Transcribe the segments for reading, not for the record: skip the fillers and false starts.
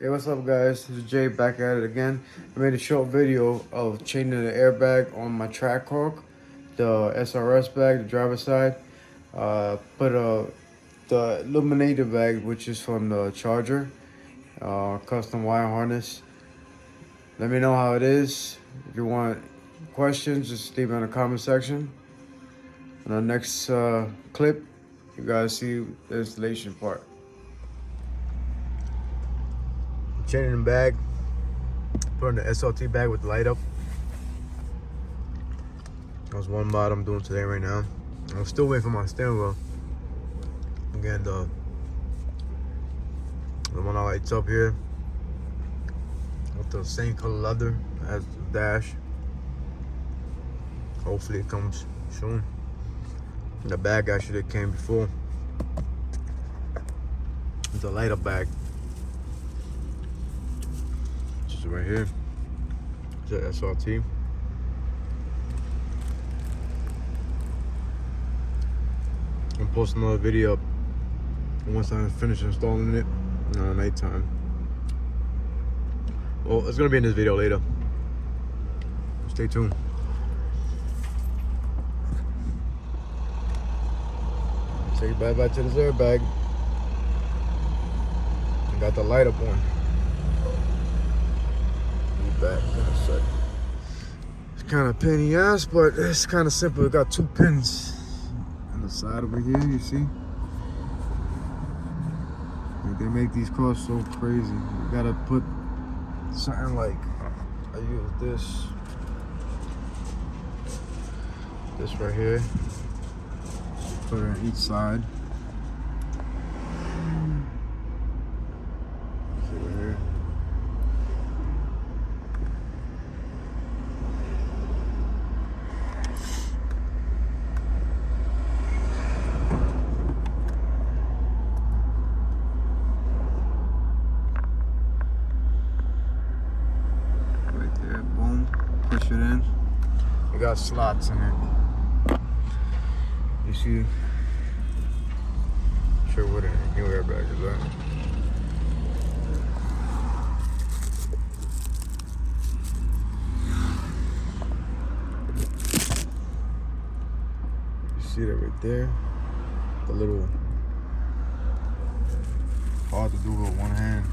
Hey, what's up guys? This is Jay back at it again. I made a short video of changing the airbag on my trackhawk, the SRS bag, the driver's side. Put the illuminator bag, which is from the Charger, custom wire harness. Let me know how it is. If you want questions, just leave it in the comment section. In the next clip, you guys see the installation part. Changing the bag, putting the SLT bag with the light up. That's one mod I'm doing today right now. I'm still waiting for my steering wheel. Again, the one that lights up here with the same color leather as the dash. Hopefully it comes soon. The bag actually came before. It's a light up bag. Just right here. It's a SRT. I'm posting another video once I finish installing it nighttime. Well, it's gonna be in this video later. Stay tuned. Say bye bye to this airbag. Got the light up on. Be back in a sec. It's kind of pain in the ass, but it's kind of simple. It got two pins on the side over here. You see? Like, they make these cars so crazy. You gotta put something like, I use this right here. Put it on each side. See right here. Right there, boom. Push it in. It got slots in it. You see? Sure what a new airbag is that. You see that right there? The little hard to do with one hand.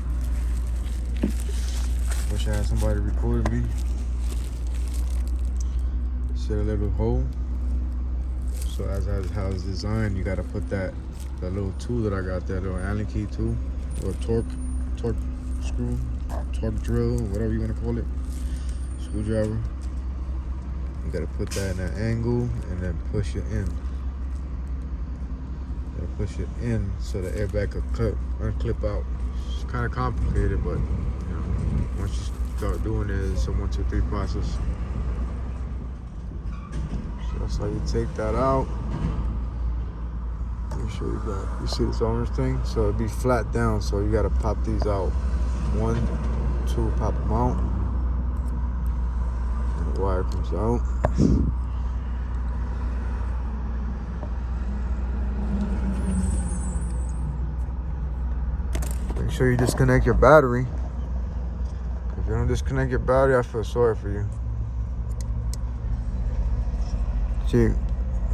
Wish I had somebody recording me. See the little hole? So as how it's designed, you gotta put that little tool that I got there, little Allen key tool, or torque screw, torque drill, whatever you wanna call it, screwdriver. You gotta put that in that angle and then push it in. You gotta push it in so the airbag could unclip out. It's kind of complicated, but you know, once you start doing it, it's a 1, 2, 3 process. That's how you take that out. Let me show you that. You see this orange thing? So it'd be flat down, so you gotta pop these out. 1, 2, pop them out. And the wire comes out. Make sure you disconnect your battery. If you don't disconnect your battery, I feel sorry for you. See,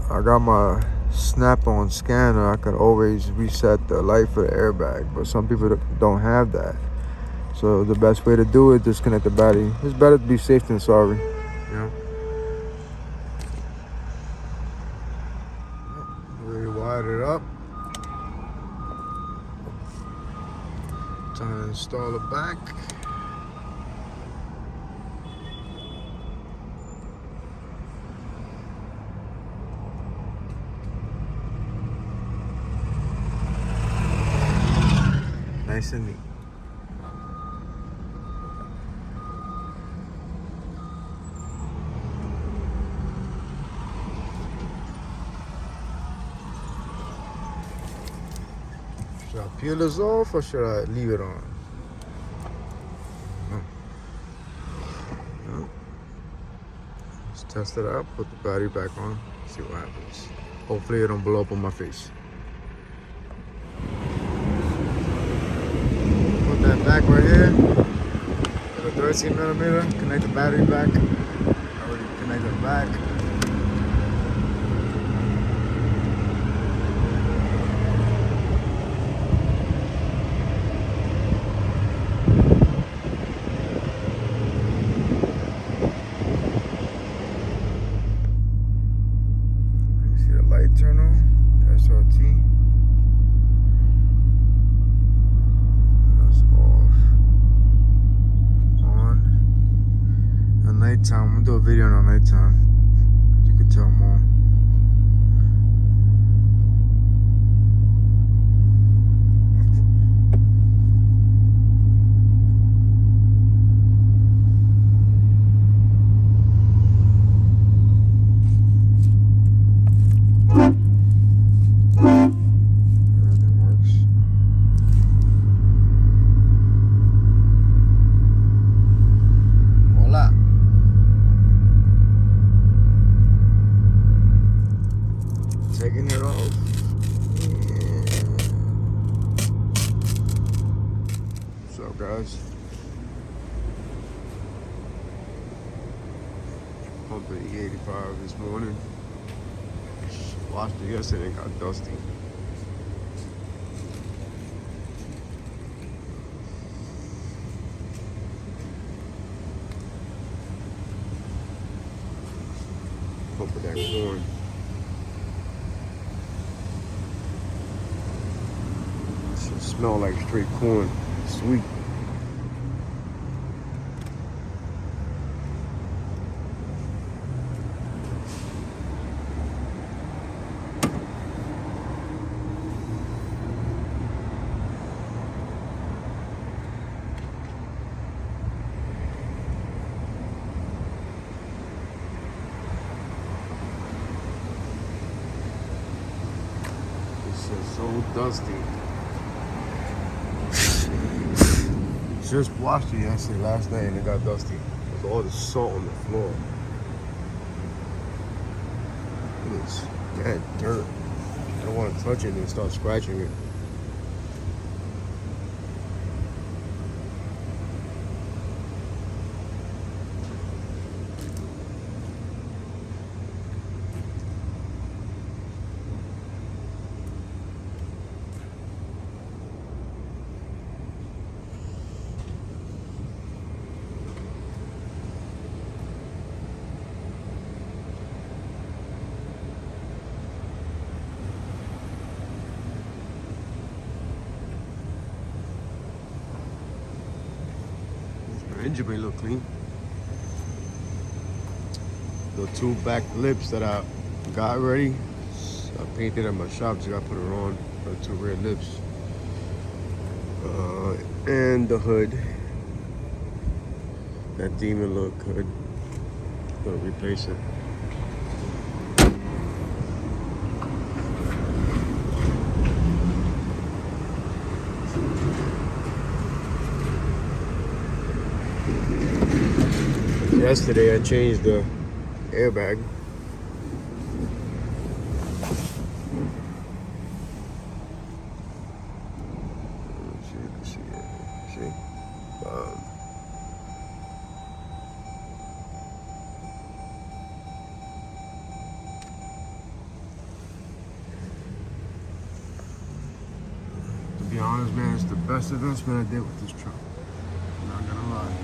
I got my snap-on scanner. I can always reset the light for the airbag, but some people don't have that. So the best way to do it is disconnect the battery. It's better to be safe than sorry, you know? We wired it up. Time to install it back. Nice and neat. Should I peel this off or should I leave it on? No. Let's test it out, put the battery back on, see what happens. Hopefully it don't blow up on my face. Put that back right here. 13 millimeter. Connect the battery back. Already connected back. You see the light turn on? SRT. Nighttime. I'm gonna do a video on nighttime. You can tell more. Everything works. Hola. Taking it off. Yeah. What's up, guys? Pumping E85 this morning. Washed it yesterday and got dusty. Pumping that corn. It smell like straight corn. Sweet. It's so dusty. Just washed it yesterday, last night, and it got dusty. With all the salt on the floor. It's bad dirt. I don't want to touch it and start scratching it. Engine may look clean. The two back lips that I got ready, I painted at my shop, just gotta put it on. The two rear lips. And the hood. That demon look hood. Gonna replace it. Yesterday I changed the airbag. See. To be honest, man, it's the best investment I did with this truck. I'm not gonna lie.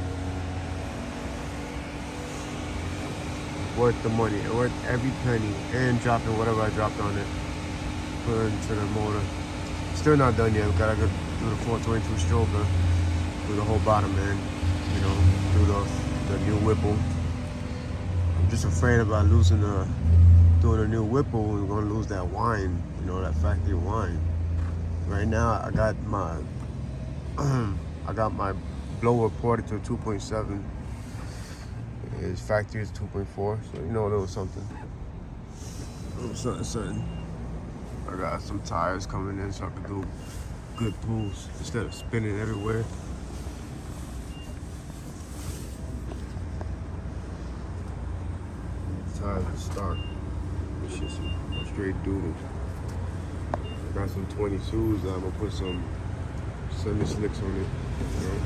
Worth the money, worth every penny, and dropping whatever I dropped on it. Put it into the motor. Still not done yet. We gotta go do the 422 stroker, do the whole bottom end, you know, do the new Whipple. I'm just afraid about losing doing a new Whipple. We're gonna lose that whine, you know, that factory whine. Right now, I got my blower ported to 2.7. His factory is 2.4, so you know a little something. A little something. I got some tires coming in so I can do good pulls instead of spinning everywhere. Tires are stock. It's just a straight doodle. I got some 22s that I'm gonna put some semi-slicks on it. You know?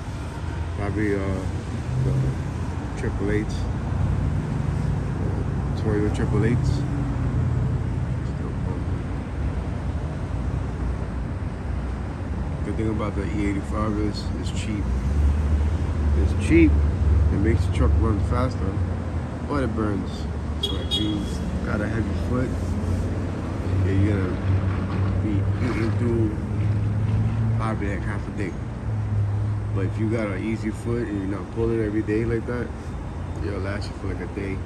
Probably the triple eights, Toyota triple eights. Good thing about the E85 is it's cheap. It's cheap. It makes the truck run faster, but it burns. So if you got a heavy foot, you're gonna be eating through probably like half a day. But if you got an easy foot and you're not pulling every day like that, it'll last you for like a day,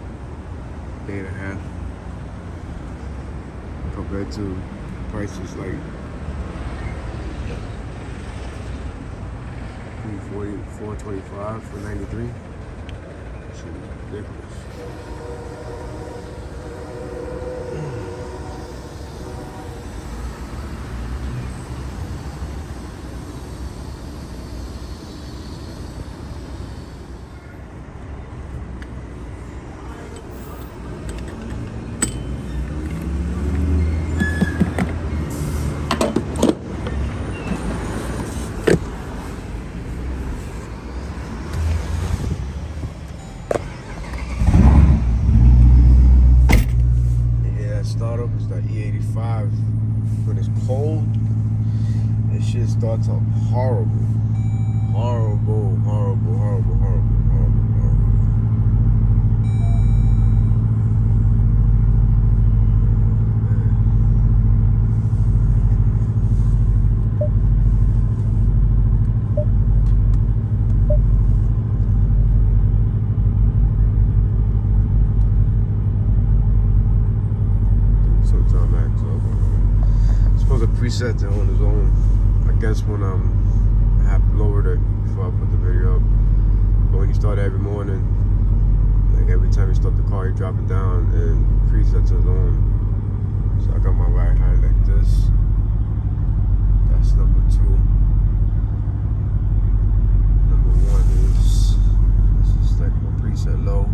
day and a half. Compared to prices like 425 for 93. It's ridiculous. Startup is that E85. When it's cold, this shit starts up horrible. Horrible, horrible, horrible, horrible, horrible, horrible. Preset it on his own. I guess when I have lowered it before I put the video up. But when you start every morning, like every time you start the car, you drop it down and presets his own. So I got my ride height like this. That's number 2. Number 1 is this is like my preset low.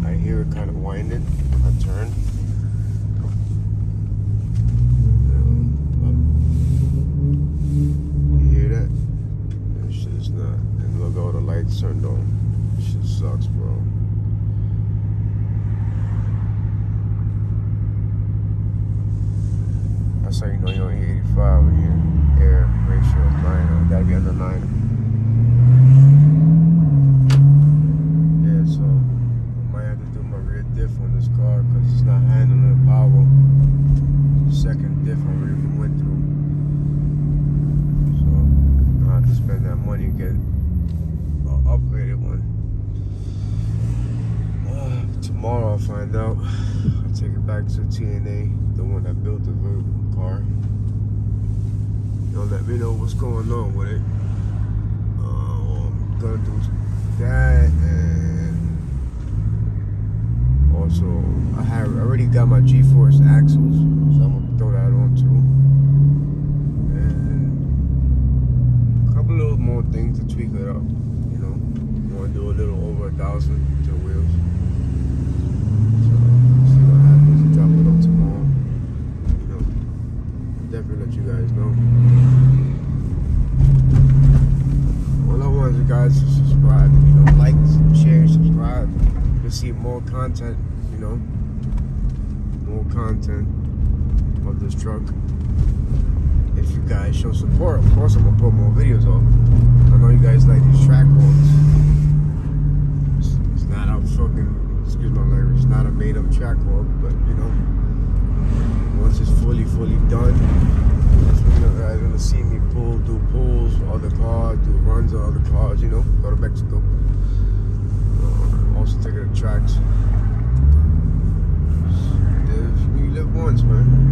I hear it kind of winding. I turn. You hear that? That shit is not. And look, all the lights turned on. This shit sucks, bro. That's how you know you're only 85 when your air ratio is 9. Gotta be under 9. On this car because it's not handling the power. It's the second diff I already went through. So I have to spend that money and get an upgraded one. Tomorrow I'll find out. I'll take it back to TNA, the one that built the car. They'll let me know what's going on with it. I'm gonna do that, and also I already got my G-force axles, so I'm gonna throw that on too. And a couple little more things to tweak it up. You know, I want to do a little over 1,000 to the wheels. So see what happens. Drop it up tomorrow. You know, definitely let you guys know. All I want is you guys to subscribe. You know, like, share, subscribe. You'll see more content. You know, more content of this truck. If you guys show support, of course I'm gonna put more videos up. I know you guys know, go to Mexico. Also take it to tracks. You live once, man.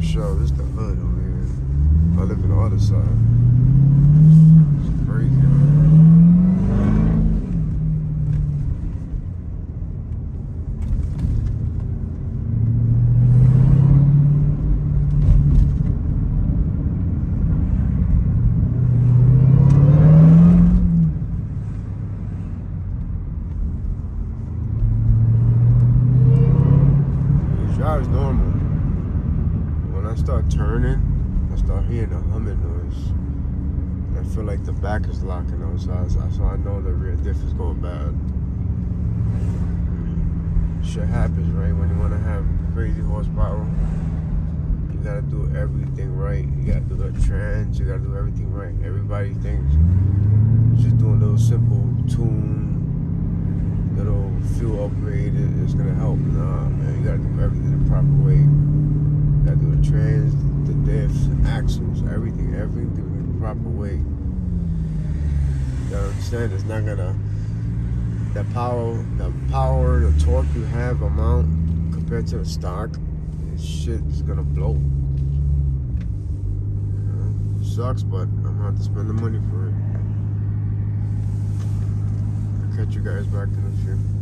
Show. This is the hood over here. I live on the other side. It's crazy. The drive's normal. When I start turning, I start hearing a humming noise. And I feel like the back is locking on, so I know the rear diff is going bad. Shit happens, right? When you want to have crazy horsepower, you gotta do everything right. You gotta do the trans, you gotta do everything right. Everybody thinks just doing a little simple tune, little fuel upgrade is gonna help. Nah, man, you gotta do everything the proper way. You gotta do the trans, the diffs, axles, everything the proper way. You gotta understand, it's not gonna, the power, the torque you have amount compared to the stock, this shit is gonna blow. You know, it sucks, but I'm gonna have to spend the money for it. I'll catch you guys back in the few.